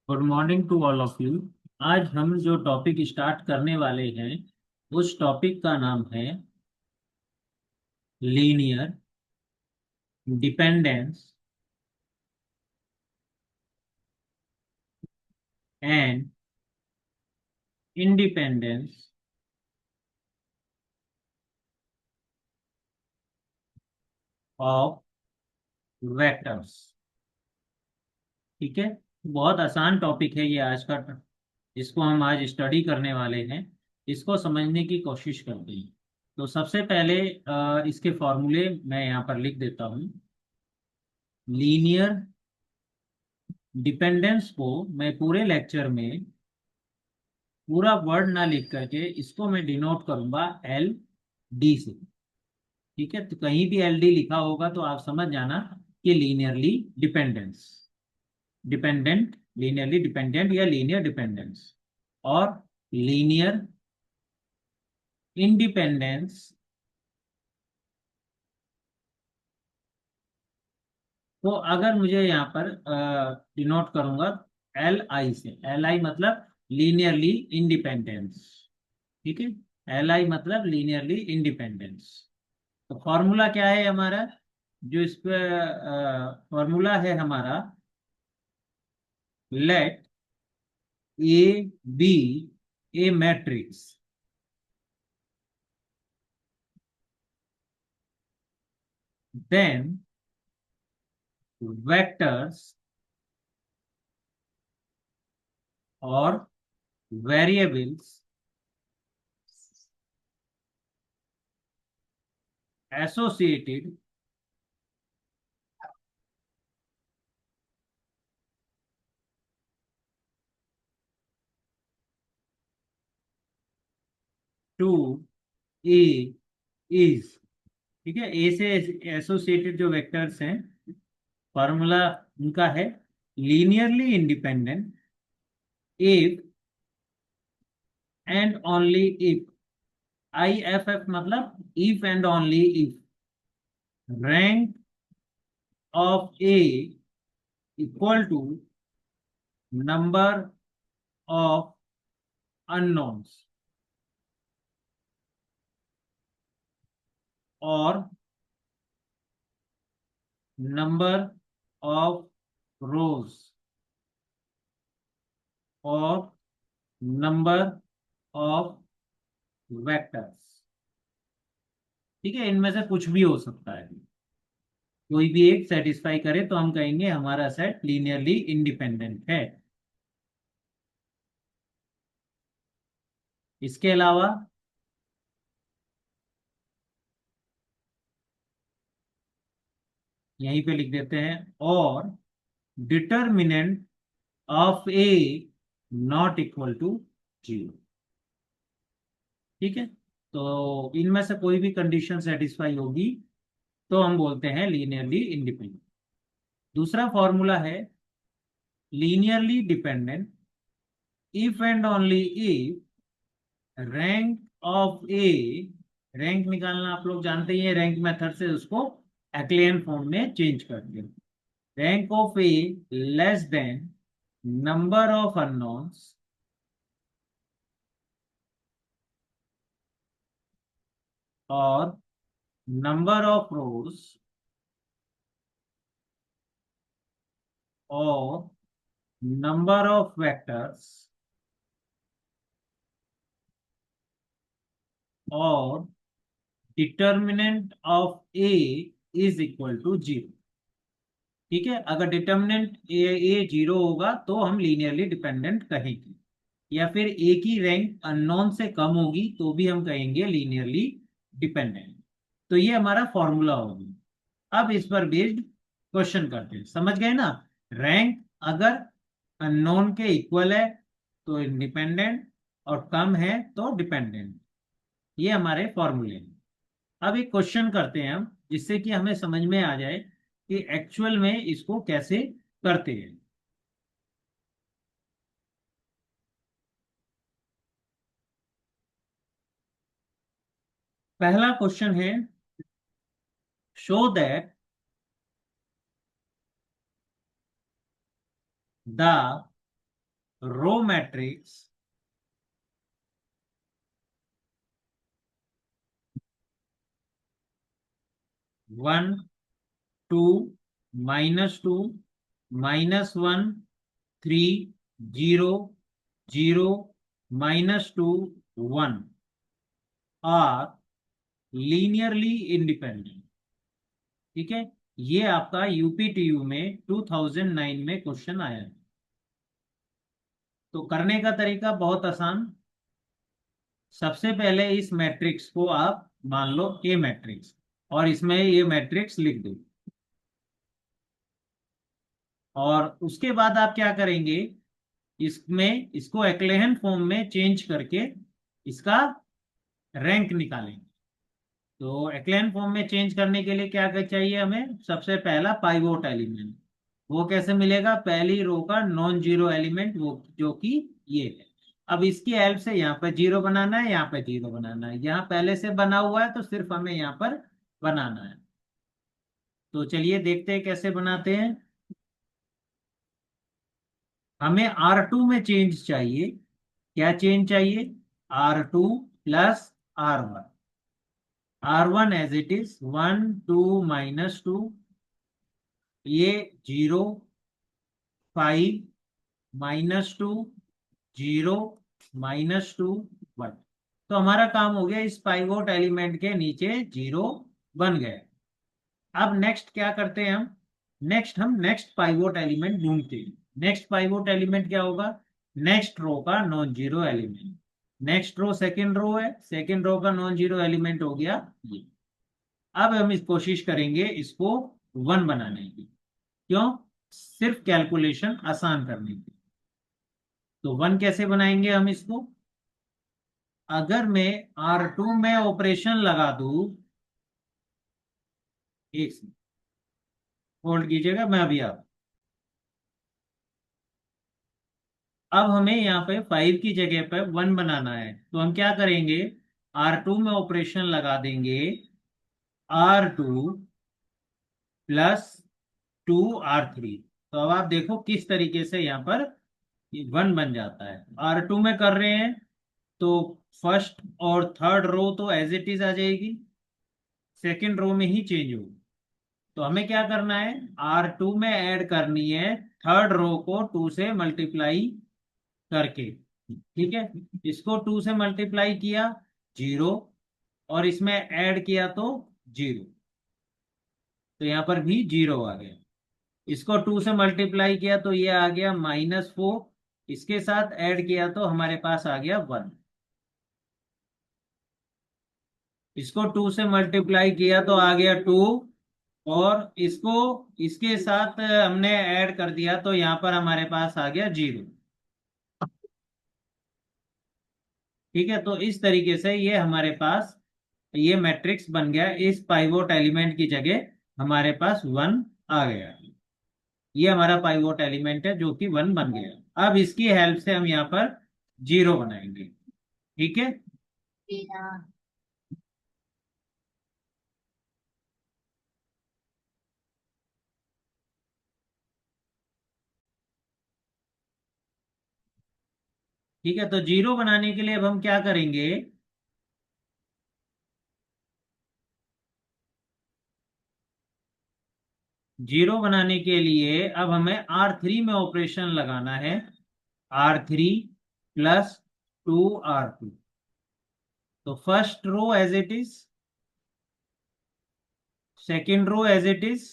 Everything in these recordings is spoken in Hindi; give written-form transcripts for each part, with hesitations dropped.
Good morning to all of you. आज हम जो टॉपिक स्टार्ट करने वाले हैं उस टॉपिक का नाम है linear dependence and independence of vectors. ठीक है, बहुत आसान टॉपिक है ये आज का। इसको हम आज स्टडी करने वाले हैं। इसको समझने की कोशिश करते हैं। तो सबसे पहले इसके फॉर्मूले मैं यहाँ पर लिख देता हूँ। लीनियर डिपेंडेंस को मैं पूरे लेक्चर में पूरा वर्ड ना लिख करके इसको मैं डिनोट करूंगा एल डी से। ठीक है, तो कहीं भी एल डी लिखा होगा तो आप समझ जाना कि linearly dependence, dependent, linearly dependent या लीनियर डिपेंडेंस। और लीनियर इंडिपेंडेंस, तो अगर मुझे यहाँ पर डिनोट करूंगा एल आई से। एल आई मतलब लीनियरली इंडिपेंडेंस। ठीक है, एल आई मतलब लीनियरली इंडिपेंडेंस। तो फॉर्मूला क्या है हमारा? जो इस पे फॉर्मूला है हमारा, let A be a matrix, then vectors और variables associated to A is. ठीक है, ए से एसोसिएटेड जो वेक्टर्स हैं, फॉर्मूला उनका है linearly independent if and only if. I F F मतलब if and only if rank of A equal to number of unknowns और नंबर ऑफ रोज और नंबर ऑफ वेक्टर्स। ठीक है, इनमें से कुछ भी हो सकता है, कोई भी एक सेटिस्फाई करे तो हम कहेंगे हमारा सेट लीनियरली इंडिपेंडेंट है। इसके अलावा यहीं पे लिख देते हैं और determinant of A not equal to zero. ठीक है, तो इनमें से कोई भी कंडीशन सेटिस्फाई होगी तो हम बोलते हैं लीनियरली इंडिपेंडेंट। दूसरा फॉर्मूला है linearly dependent if and only if rank of A. Rank निकालना आप लोग जानते ही हैं, रैंक मेथड से उसको एक्लियन फॉर्म में चेंज करते हैं। Rank of A less than number of unknowns और नंबर ऑफ रोज और नंबर ऑफ वेक्टर्स और determinant of A is equal to zero. ठीक है, अगर डिटर्मिनेंट ए जीरो होगा तो हम लीनियरली डिपेंडेंट कहेंगे, या फिर ए की रैंक अननोन से कम होगी तो भी हम कहेंगे लीनियरली डिपेंडेंट। तो ये हमारा फॉर्मूला होगी। अब इस पर बेस्ड क्वेश्चन करते हैं, समझ गए ना? रैंक अगर अननोन के इक्वल है तो इंडिपेंडेंट और कम है तो डिपेंडेंट। ये हमारे फॉर्मूले हैं। अब एक क्वेश्चन करते हैं हम, जिससे कि हमें समझ में आ जाए कि एक्चुअल में इसको कैसे करते हैं। पहला क्वेश्चन है, show that the row matrix 1 2 -2 -1 3 0 0 -2 1 are linearly independent. ठीक है, ये आपका यूपीटीयू में 2009 में क्वेश्चन आया है। तो करने का तरीका बहुत आसान। सबसे पहले इस मैट्रिक्स को आप मान लो ए मैट्रिक्स, और इसमें ये मैट्रिक्स लिख दो। और उसके बाद आप क्या करेंगे, इसमें इसको एक्लेहन फॉर्म में चेंज करके इसका रैंक निकालेंगे। तो एक्लेहन फॉर्म में चेंज करने के लिए क्या चाहिए हमें, सबसे पहला पाइवोट एलिमेंट। वो कैसे मिलेगा, पहली रो का नॉन जीरो एलिमेंट, वो जो कि ये है। अब इसकी हेल्प से यहाँ पर जीरो बनाना है, यहाँ पे जीरो बनाना है, यहाँ पहले से बना हुआ है तो सिर्फ हमें यहाँ पर बनाना है। तो चलिए देखते हैं कैसे बनाते हैं। हमें R2 में चेंज चाहिए। क्या चेंज चाहिए, R2 plus R1। R1 as it is 1 2 -2, ये 0 5 -2 0 -2 1। तो हमारा काम हो गया, इस पाइवोट एलिमेंट के नीचे जीरो बन गए। अब नेक्स्ट क्या करते हैं हम, हम नेक्स्ट पाइवोट एलिमेंट ढूंढते हैं। नेक्स्ट पाइवोट एलिमेंट क्या होगा, नेक्स्ट रो का non zero element. Next row second row है, सेकेंड रो का नॉन जीरो एलिमेंट हो गया ये। अब हम इस कोशिश करेंगे इसको 1 बनाने की। क्यों, सिर्फ कैलकुलेशन आसान करने की। तो 1 कैसे बनाएंगे हम इसको, अगर मैं R2 में ऑपरेशन लगा दूं, एक होल्ड कीजिएगा, मैं अभी आप। अब हमें यहाँ पे 5 की जगह पे 1 बनाना है, तो हम क्या करेंगे, R2 में ऑपरेशन लगा देंगे, R2 प्लस 2 R3। तो अब आप देखो किस तरीके से यहाँ पर 1 बन जाता है। R2 में कर रहे हैं तो फर्स्ट और थर्ड रो तो एज इट इज आ जाएगी, सेकेंड रो में ही चेंज होगी। तो हमें क्या करना है, R2 में ऐड करनी है थर्ड रो को 2 से मल्टीप्लाई करके। ठीक है, इसको 2 से मल्टीप्लाई किया 0, और इसमें ऐड किया तो 0, तो यहाँ पर भी 0 आ गया। इसको 2 से मल्टीप्लाई किया तो ये आ गया -4, इसके साथ ऐड किया तो हमारे पास आ गया 1। इसको 2 से मल्टीप्लाई किया तो आ गया 2, और इसको इसके साथ हमने ऐड कर दिया तो यहाँ पर हमारे पास आ गया 0। ठीक है, तो इस तरीके से ये हमारे पास ये मैट्रिक्स बन गया। इस पाइवोट एलिमेंट की जगह हमारे पास 1 आ गया। ये हमारा पाइवोट एलिमेंट है जो कि 1 बन गया। अब इसकी हेल्प से हम यहाँ पर 0 बनाएंगे। ठीक है, ठीक है, तो 0 बनाने के लिए अब हम क्या करेंगे, जीरो बनाने के लिए अब हमें R3 में ऑपरेशन लगाना है, R3 प्लस 2 R2। तो first row as it is, second row as it is.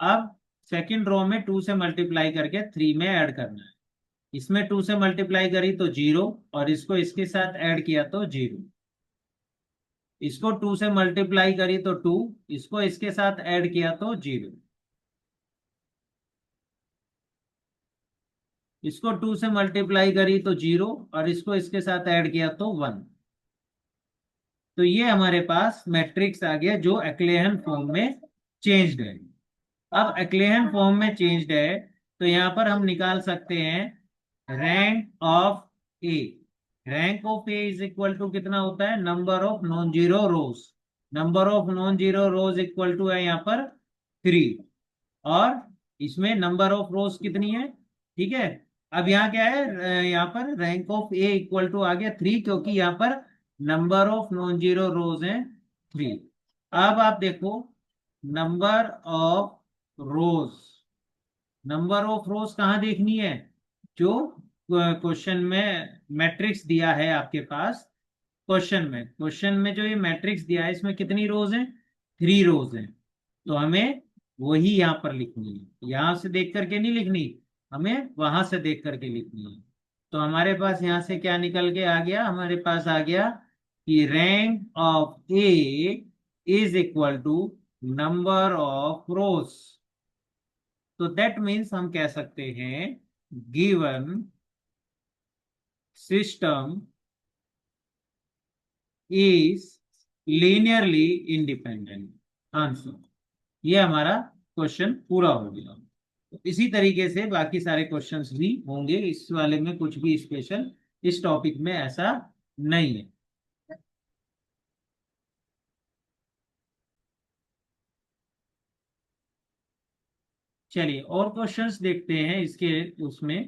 अब सेकेंड रो में 2 से मल्टीप्लाई करके 3 में ऐड करना है। इसमें 2 से मल्टीप्लाई करी तो 0, और इसको इसके साथ ऐड किया तो 0। इसको 2 से मल्टीप्लाई करी तो 2, इसको इसके साथ ऐड किया तो 0। इसको 2 से मल्टीप्लाई करी तो 0, और इसको इसके साथ ऐड किया तो 1। तो ये हमारे पास मैट्रिक्स आ गया जो एक्लेहन फॉर्म में चेंज्ड है। अब एक्लेहन फॉर्म में चेंज्ड है, तो यहाँ पर हम निकाल सकते हैं rank of A. Rank of A is equal to कितना होता है, number of non zero rows. Number of non zero rows equal to है यहाँ पर 3, और इसमें नंबर ऑफ रोज कितनी है। ठीक है, अब यहाँ क्या है, यहाँ पर rank of A equal to आ गया 3, क्योंकि यहाँ पर number of non zero rows हैं 3। अब आप देखो, number of rows, number of rows कहाँ देखनी है, जो क्वेश्चन में मैट्रिक्स दिया है आपके पास। क्वेश्चन में जो ये मैट्रिक्स दिया है, इसमें कितनी रोज हैं, 3 रोज हैं। तो हमें वही यहाँ पर लिखनी है, यहां से देख करके नहीं लिखनी, हमें वहां से देख करके लिखनी है। तो हमारे पास यहाँ से क्या निकल के आ गया, हमारे पास आ गया कि rank of A is equal to number of rows. तो दैट मीन्स हम कह सकते हैं, given system is linearly independent. Answer, ये हमारा क्वेश्चन पूरा हो गया। तो इसी तरीके से बाकी सारे क्वेश्चंस भी होंगे, इस वाले में कुछ भी स्पेशल इस टॉपिक में ऐसा नहीं है। चलिए और क्वेश्चंस देखते हैं इसके उसमें।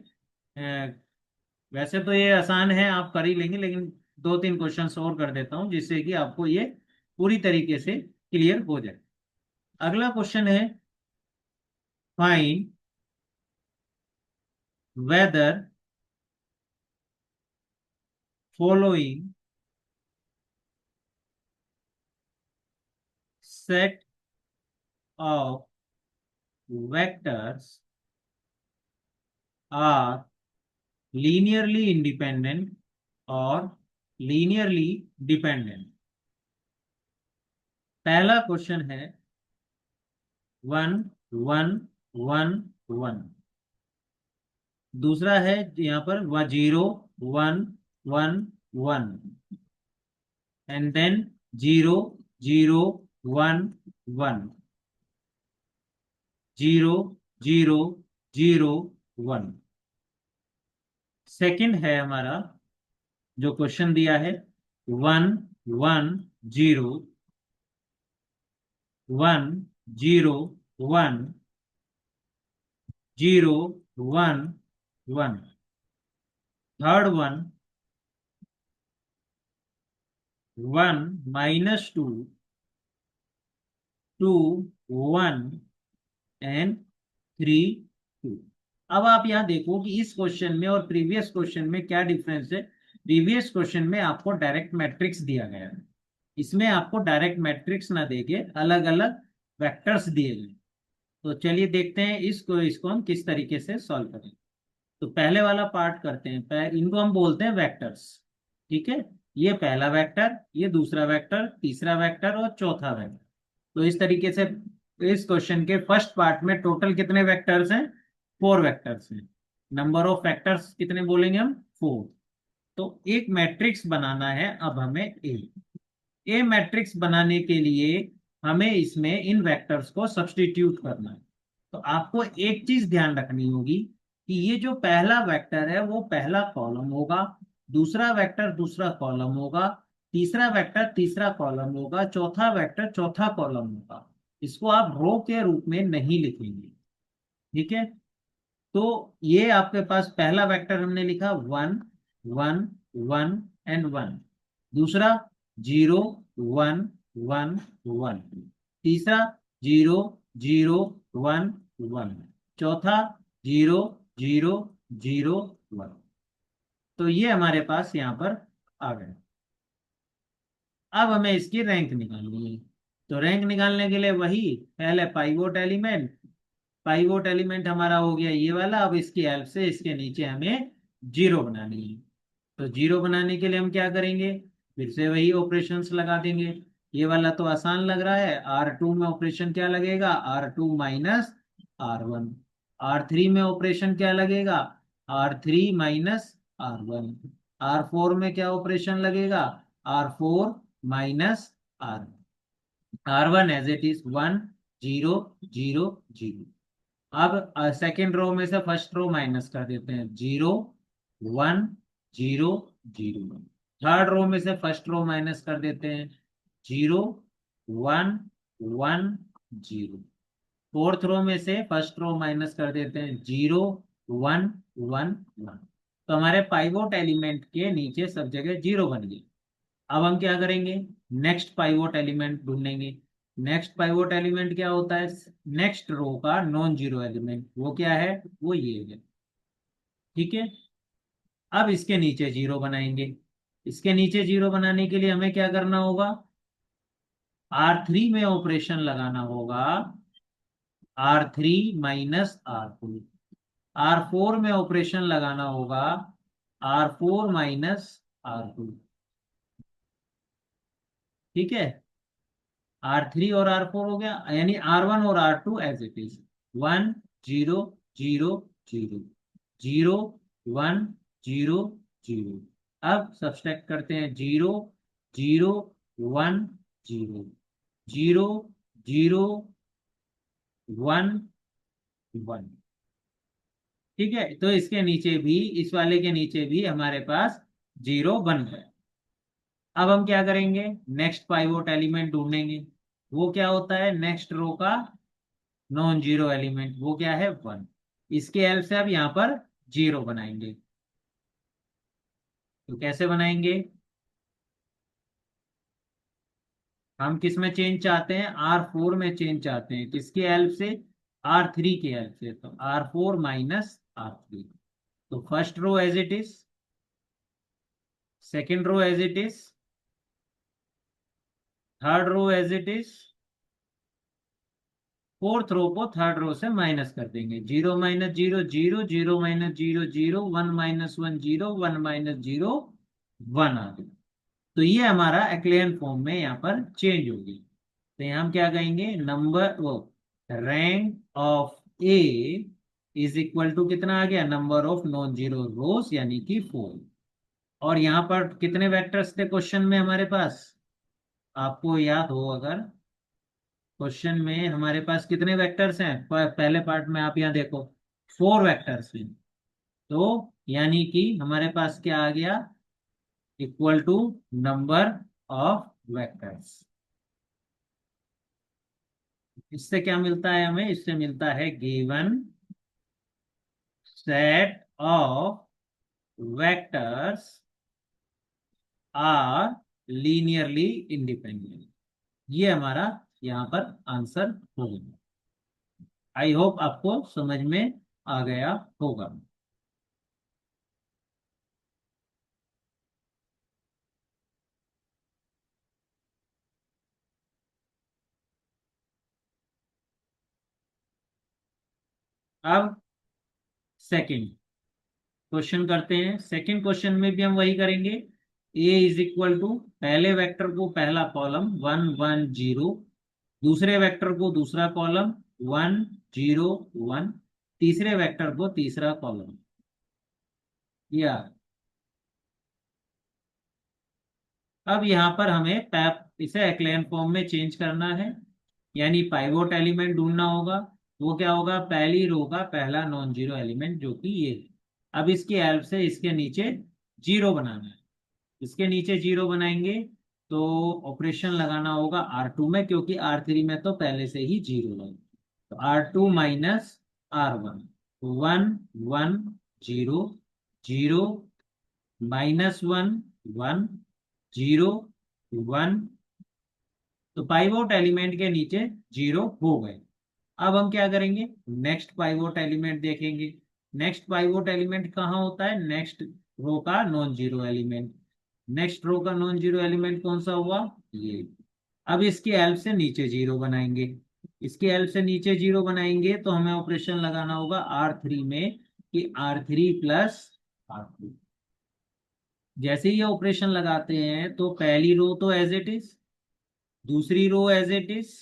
अ, वैसे तो ये आसान है, आप कर ही लेंगे, लेकिन 2-3 क्वेश्चंस और कर देता हूं, जिससे कि आपको ये पूरी तरीके से क्लियर हो जाए। अगला क्वेश्चन है, find whether following set of vectors are linearly independent और लीनियरली डिपेंडेंट। पहला क्वेश्चन है 1 1 1 1। दूसरा है यहाँ पर 0 1 1 1, एंड देन 0 0 1 1, 0 0 0 1। सेकंड है हमारा जो क्वेश्चन दिया है, 1 1 0 1 0 1 0 1 1। Third one, 1 -2 2 1 and 3 2। अब आप यहाँ देखो कि इस क्वेश्चन में और प्रीवियस क्वेश्चन में क्या डिफरेंस है। प्रीवियस क्वेश्चन में आपको डायरेक्ट मैट्रिक्स दिया गया है, इसमें आपको डायरेक्ट मैट्रिक्स ना देके अलग अलग वेक्टर्स दिए गए। तो चलिए देखते हैं इसको हम किस तरीके से सॉल्व करें। तो पहले वाला पार्ट करते हैं, इनको हम बोलते हैं वेक्टर्स। ठीक है, ये पहला वेक्टर, ये दूसरा वेक्टर, तीसरा वेक्टर और चौथा वेक्टर। तो इस तरीके से इस क्वेश्चन के फर्स्ट पार्ट में टोटल कितने वेक्टर्स हैं, 4 वेक्टर्स हैं। नंबर ऑफ वेक्टर्स कितने बोलेंगे हम, 4। तो एक मैट्रिक्स बनाना है अब हमें ए मैट्रिक्स बनाने के लिए हमें इसमें इन वेक्टर्स को सब्स्टिट्यूट करना है। तो आपको एक चीज ध्यान रखनी होगी कि ये जो पहला वेक्टर है वो पहला कॉलम होगा, दूसरा वेक्टर दूसरा कॉलम होगा, तीसरा वेक्टर तीसरा कॉलम होगा, चौथा वेक्टर चौथा कॉलम होगा। इसको आप रो के रूप में नहीं लिखेंगे। ठीक है, तो ये आपके पास पहला वेक्टर हमने लिखा 1 1 1 एंड 1। दूसरा 0 1 1 1। तीसरा 0 0 1 1। चौथा 0 0 0 1। तो ये हमारे पास यहाँ पर आ गए। अब हमें इसकी रैंक निकालनी है। तो रैंक निकालने के लिए वही, पहले पाइवोट एलिमेंट हमारा हो गया ये वाला। अब इसकी हेल्प से इसके नीचे हमें 0 बनानी है। तो 0 बनाने के लिए हम क्या करेंगे, फिर से वही ऑपरेशंस लगा देंगे। ये वाला तो आसान लग रहा है, R2 में ऑपरेशन क्या लगेगा, R2 माइनस R1। R3 में ऑपरेशन क्या लगेगा, R3 माइनस R1। R4 में क्या ऑपरेशन लगेगा, R4 minus R1 as it is 1 0 0 0। अब सेकेंड रो में से फर्स्ट रो माइनस कर देते हैं, 0 1 0 0। थर्ड रो में से फर्स्ट रो माइनस कर देते हैं, 0 1 1 0। फोर्थ रो में से फर्स्ट रो माइनस कर देते हैं, 0 1 1 1। तो हमारे पाइवोट एलिमेंट के नीचे सब जगह जीरो बन गए। अब हम क्या करेंगे, नेक्स्ट पाइवोट एलिमेंट ढूंढेंगे। नेक्स्ट पाइवोट एलिमेंट क्या होता है, नेक्स्ट रो का नॉन जीरो एलिमेंट, वो क्या है, वो ये है। ठीक है, अब इसके नीचे जीरो बनाएंगे। इसके नीचे जीरो बनाने के लिए हमें क्या करना होगा, R3 में ऑपरेशन लगाना होगा, R3 माइनस R4। R4 में ऑपरेशन लगाना होगा, R4 माइनस R2। ठीक है, R3 और R4 हो गया, यानी R1 और R2 एज इट इज। 1 0 0 0 0 1 0 0। अब सब्सट्रैक्ट करते हैं, 0 0 1 0 0 0 1 1। ठीक है, तो इसके नीचे भी, इस वाले के नीचे भी हमारे पास जीरो बन गए। अब हम क्या करेंगे, नेक्स्ट पाइवोट एलिमेंट ढूंढेंगे। वो क्या होता है, नेक्स्ट रो का नॉन जीरो एलिमेंट, वो क्या है, 1। इसके हेल्प से अब यहाँ पर जीरो बनाएंगे। तो कैसे बनाएंगे, हम किस में चेंज चाहते हैं, R4 में चेंज चाहते हैं, किसके हेल्प से, R3 के हेल्प से। तो R4 माइनस R3। तो first row as it is, second row as it is, third row as it is, fourth row को थर्ड रो से माइनस कर देंगे। 0 माइनस 0 0, 0 माइनस 0 0, 1 माइनस 1 0, 1 माइनस 0 1 आ गया। तो ये हमारा एक्लेयन फॉर्म में यहाँ पर चेंज होगी। तो यहाँ हम क्या कहेंगे, नंबर वो rank of A is equal to कितना आ गया, number of non zero rows, यानी कि 4। और यहाँ पर कितने वेक्टर्स थे क्वेश्चन में हमारे पास, आपको याद हो अगर, क्वेश्चन में हमारे पास कितने वेक्टर्स हैं, पहले पार्ट में आप यहाँ देखो, 4 वेक्टर्स हैं। तो यानी कि हमारे पास क्या आ गया, equal to number of vectors. इससे क्या मिलता है हमें, इससे मिलता है given set of vectors are linearly independent. ये हमारा यहाँ पर आंसर होगा। आई होप आपको समझ में आ गया होगा। अब सेकंड क्वेश्चन करते हैं। सेकंड क्वेश्चन में भी हम वही करेंगे। ए इज इक्वल टू, पहले वेक्टर को पहला कॉलम 1 1 0, दूसरे वेक्टर को दूसरा कॉलम 1 0 1, तीसरे वेक्टर को तीसरा कॉलम। या अब यहाँ पर हमें पैप इसे एक्लेन फॉर्म में चेंज करना है, यानी पाइवोट एलिमेंट ढूंढना होगा। वो क्या होगा, पहली रो का पहला नॉन जीरो एलिमेंट, जो कि ये है। अब इसकी हेल्प से इसके नीचे जीरो बनाना है। इसके नीचे जीरो बनाएंगे तो ऑपरेशन लगाना होगा R2 में, क्योंकि R3 में तो पहले से ही जीरो है। तो R2 माइनस R1, 1 1 0 0 माइनस 1 1 0 1। तो पाइवोट एलिमेंट के नीचे जीरो हो गए। अब हम क्या करेंगे, नेक्स्ट पाइवोट एलिमेंट देखेंगे। नेक्स्ट पाइवोट एलिमेंट कहाँ होता है, नेक्स्ट रो का non zero element. Next row का नॉन जीरो एलिमेंट कौन सा हुआ, ये। अब इसकी हेल्प से नीचे जीरो बनाएंगे। इसकी हेल्प से नीचे जीरो बनाएंगे तो हमें ऑपरेशन लगाना होगा R3 में, कि R3 प्लस R2। जैसे ही ये ऑपरेशन लगाते हैं तो पहली रो तो एज इट इज, दूसरी रो एज इट इज,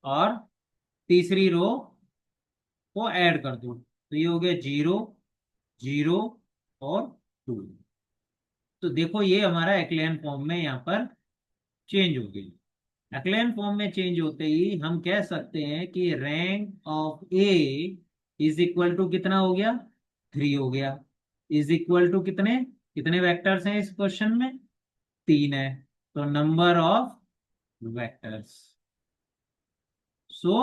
और तीसरी रो को ऐड कर दो। तो ये हो गया 0 0 और 2। तो देखो ये हमारा एक्लेयन फॉर्म में यहाँ पर चेंज हो गई। एक्लेयन फॉर्म में चेंज होते ही हम कह सकते हैं कि rank of A is equal to कितना हो गया, 3 हो गया। इज इक्वल टू कितने, कितने वेक्टर्स हैं इस क्वेश्चन में, 3 है। तो number of vectors, so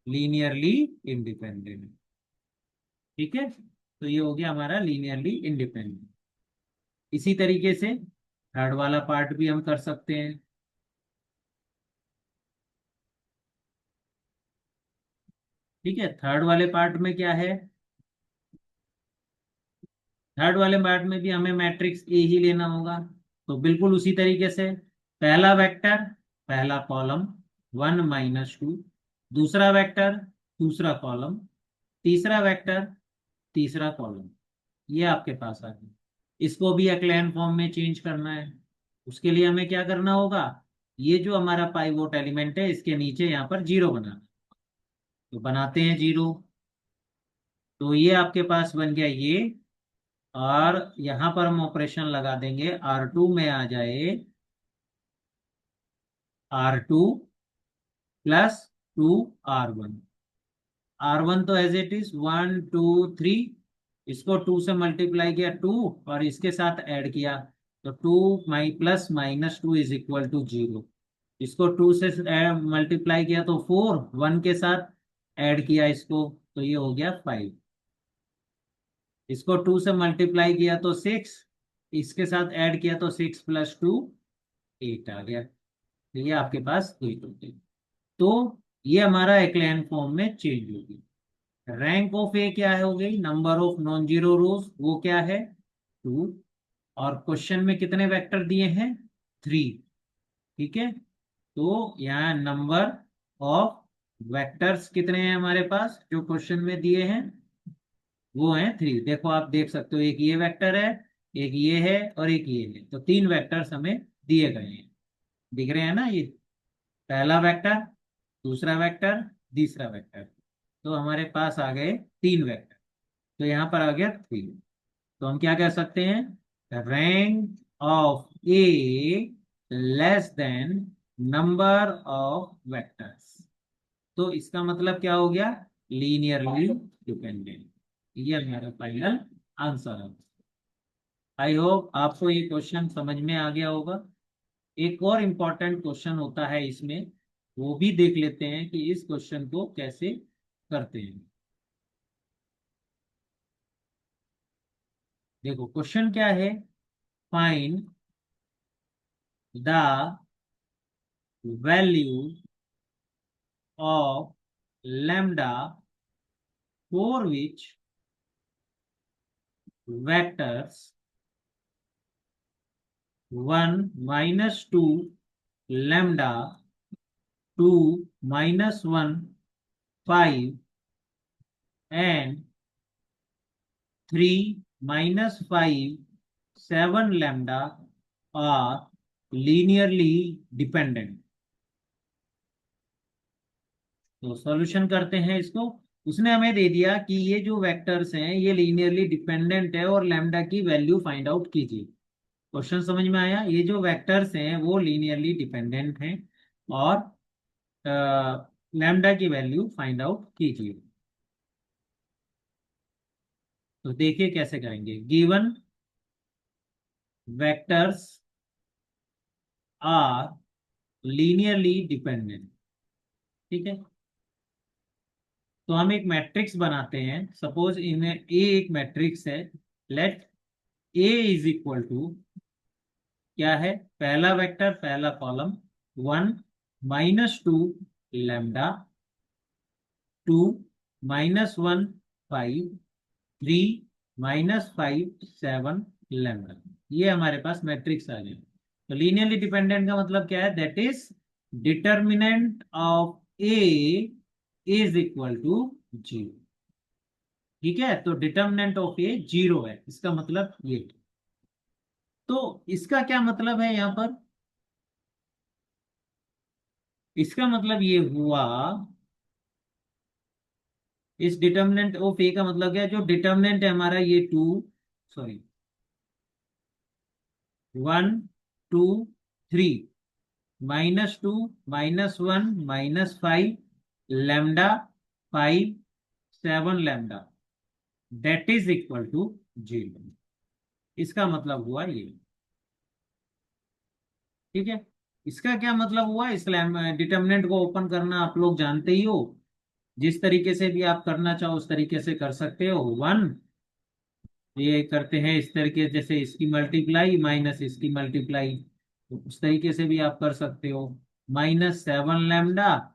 linearly independent. ठीक है, तो ये हो गया हमारा लीनियरली इंडिपेंडेंट। इसी तरीके से थर्ड वाला पार्ट भी हम कर सकते हैं। ठीक है, थर्ड वाले पार्ट में क्या है, थर्ड वाले पार्ट में भी हमें मैट्रिक्स ए ही लेना होगा। तो बिल्कुल उसी तरीके से पहला वेक्टर, पहला कॉलम 1 - 2, दूसरा वेक्टर, दूसरा कॉलम, तीसरा वेक्टर, तीसरा कॉलम, ये आपके पास आ गया। इसको भी एक्लेन फॉर्म में चेंज करना है। उसके लिए हमें क्या करना होगा, ये जो हमारा पाइवोट एलिमेंट है इसके नीचे यहाँ पर जीरो बनाना। तो बनाते हैं जीरो। तो ये आपके पास बन गया ये, और यहां पर हम ऑपरेशन लगा देंगे, R2 में आ जाए R2 + 2R1। R1 तो एज इट इज 1 2 3, इसको 2 से मल्टीप्लाई किया 2, और इसके साथ ऐड किया तो 2 + -2 = 0। इसको 2 से मल्टीप्लाई किया तो 4, 1 के साथ ऐड किया इसको तो ये हो गया 5। इसको 2 से मल्टीप्लाई किया तो 6, इसके साथ ऐड किया तो 6 + 2 8 आ गया। तो ये आपके पास 8 हो गई। तो ये हमारा एक्लेन फॉर्म में चेंज होगी। रैंक ऑफ ए क्या है, हो गई नंबर ऑफ नॉन जीरो रोज, वो क्या है 2। और क्वेश्चन में कितने वेक्टर दिए हैं 3। ठीक है, तो यहाँ नंबर ऑफ वेक्टर्स कितने हैं हमारे पास जो क्वेश्चन में दिए हैं, वो है 3। देखो आप देख सकते हो, एक ये वेक्टर है, एक ये है, और एक ये है। तो 3 वेक्टर्स हमें दिए गए हैं, दिख रहे हैं ना ये, पहला वेक्टर, दूसरा वेक्टर, तीसरा वेक्टर। तो हमारे पास आ गए 3 वेक्टर। तो यहाँ पर आ गया 3। तो हम क्या कह सकते हैं, rank of A less than number of vectors. तो इसका मतलब क्या हो गया, लीनियरली डिपेंडेंट। ये हमारा फाइनल आंसर है। आई होप आपको ये क्वेश्चन समझ में आ गया होगा। एक और इम्पॉर्टेंट क्वेश्चन होता है इसमें, वो भी देख लेते हैं कि इस क्वेश्चन को कैसे करते हैं। देखो क्वेश्चन क्या है, find the value of lambda for which vectors 1 - 2 lambda 2 - 1 5 and 3 - 5 7 lambda are linearly dependent। तो सॉल्यूशन करते हैं इसको। उसने हमें दे दिया कि ये जो वेक्टर्स हैं ये लीनियरली डिपेंडेंट है, और लैम्डा की वैल्यू फाइंड आउट कीजिए। क्वेश्चन समझ में आया, ये जो वेक्टर्स हैं वो लीनियरली डिपेंडेंट हैं, और लैम्डा की वैल्यू फाइंड आउट कीजिए। तो देखिए कैसे करेंगे, given vectors are linearly dependent. ठीक है, तो हम एक मैट्रिक्स बनाते हैं। सपोज इनमें ए एक मैट्रिक्स है। Let A is equal to क्या है, पहला वेक्टर, पहला कॉलम 1 - 2 लैम्डा, 2 - 1 5, 3 - 5 7 लैम्डा। ये हमारे पास मैट्रिक्स आ गया। तो लीनियरली डिपेंडेंट का मतलब क्या है, that is determinant of A is equal to 0। ठीक है, तो डिटर्मिनेंट ऑफ ए 0 है, इसका मतलब ये। तो इसका क्या मतलब है यहाँ पर, इसका मतलब ये हुआ, इस डिटर्मिनेंट ऑफ ए का मतलब क्या है, जो डिटर्मिनेंट है हमारा ये 2, sorry 1 2 3 -2 - 1 - 5 lambda 5 7 lambda, that is equal to 0। इसका मतलब हुआ ये। ठीक है, इसका क्या मतलब हुआ, इस डिटर्मिनेंट को ओपन करना आप लोग जानते ही हो। जिस तरीके से भी आप करना चाहो उस तरीके से कर सकते हो। वन, ये करते हैं इस तरीके, जैसे इसकी मल्टीप्लाई माइनस इसकी मल्टीप्लाई, तो उस तरीके से भी आप कर सकते हो। -7 लैम्डा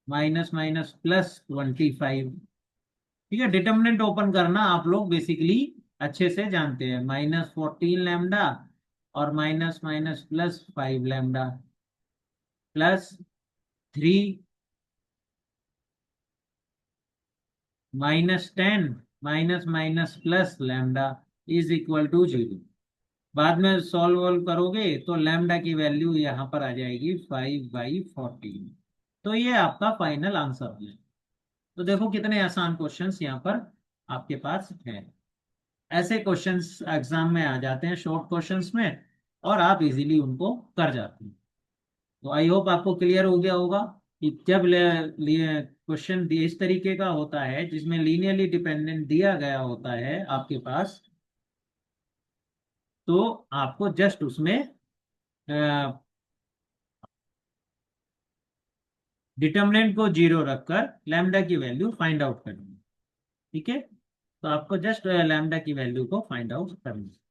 माइनस माइनस +25। ठीक है, डिटर्मिनेंट ओपन करना आप लोग बेसिकली अच्छे से जानते हैं। -14 लैम्डा और minus minus +5 lambda +3 -10 minus minus +lambda is equal to 0। बाद में सॉल्व वॉल्व करोगे तो लैम्डा की वैल्यू यहाँ पर आ जाएगी 5/14। तो ये आपका फाइनल आंसर है। तो देखो कितने आसान क्वेश्चंस यहाँ पर आपके पास हैं। ऐसे क्वेश्चंस एग्जाम में आ जाते हैं शॉर्ट क्वेश्चंस में, और आप इजीली उनको कर जाते हैं। तो आई होप आपको क्लियर हो गया होगा कि जब क्वेश्चन इस तरीके का होता है जिसमें लीनियरली डिपेंडेंट दिया गया होता है आपके पास, तो आपको जस्ट उसमें डिटर्मिनेंट को 0 रखकर लैम्डा की वैल्यू फाइंड आउट करनी है। ठीक है, तो आपको जस्ट लैम्डा की वैल्यू को फाइंड आउट करनी है।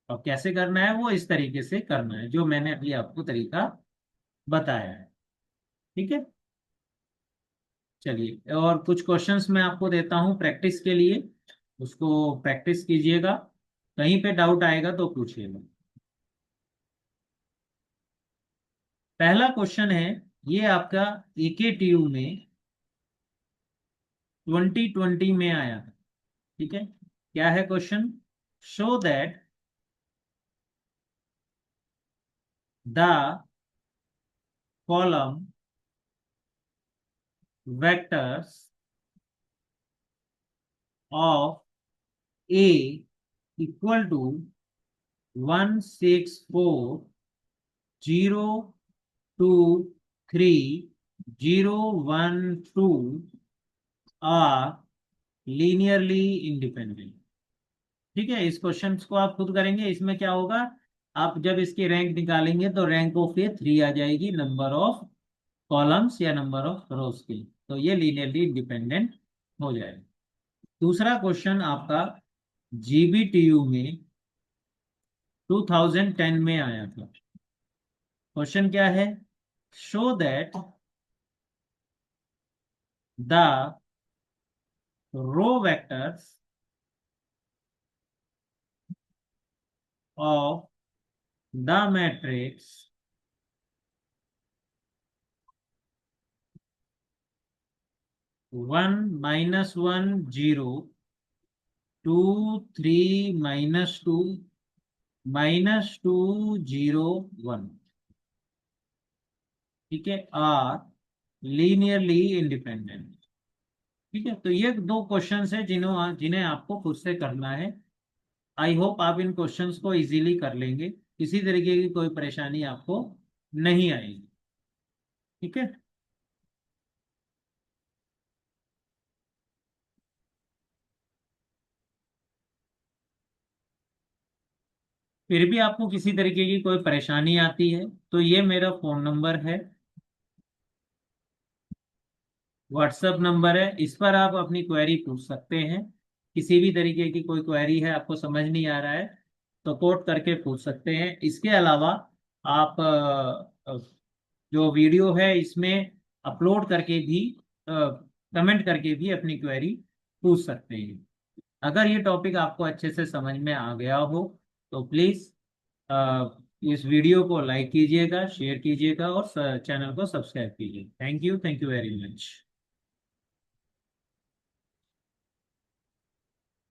और कैसे करना है वो इस तरीके से करना है जो मैंने अभी आपको तरीका बताया है। ठीक है, चलिए और कुछ क्वेश्चंस मैं आपको देता हूँ प्रैक्टिस के लिए, उसको प्रैक्टिस कीजिएगा। कहीं पे डाउट आएगा तो पूछिएगा। पहला क्वेश्चन है, ये आपका एकेटीयू में 2020 में आया था। ठीक है, क्या है question? Show that the column vectors of A equal to 164 0 2 3 0 1 2 are linearly independent. ठीक है, इस क्वेश्चन को आप खुद करेंगे। इसमें क्या होगा, आप जब इसकी रैंक निकालेंगे तो रैंक ऑफ ये 3 आ जाएगी, नंबर ऑफ कॉलम्स या नंबर ऑफ रोज की, तो ये लीनियरली इंडिपेंडेंट हो जाएगा। दूसरा क्वेश्चन आपका जीबीटीयू में 2010 में आया था। क्वेश्चन क्या है? Show that the row vectors of the matrix 1 -1 0 2 3 -2 -2 0 1। ठीक है, आर लीनियरली इंडिपेंडेंट। ठीक है, तो ये दो क्वेश्चंस है जिन्हों जिन्हें आपको खुद से करना है। आई होप आप इन क्वेश्चंस को इजीली कर लेंगे, किसी तरीके की कोई परेशानी आपको नहीं आएगी। ठीक है, फिर भी आपको किसी तरीके की कोई परेशानी आती है तो ये मेरा फोन नंबर है, व्हाट्सएप नंबर है, इस पर आप अपनी क्वेरी पूछ सकते हैं। किसी भी तरीके की कोई क्वेरी है, आपको समझ नहीं आ रहा है तो कोट करके पूछ सकते हैं। इसके अलावा आप जो वीडियो है इसमें अपलोड करके भी, कमेंट करके भी अपनी क्वेरी पूछ सकते हैं। अगर ये टॉपिक आपको अच्छे से समझ में आ गया हो तो प्लीज़ इस वीडियो को लाइक कीजिएगा, शेयर कीजिएगा और चैनल को सब्सक्राइब कीजिए। Thank you very much.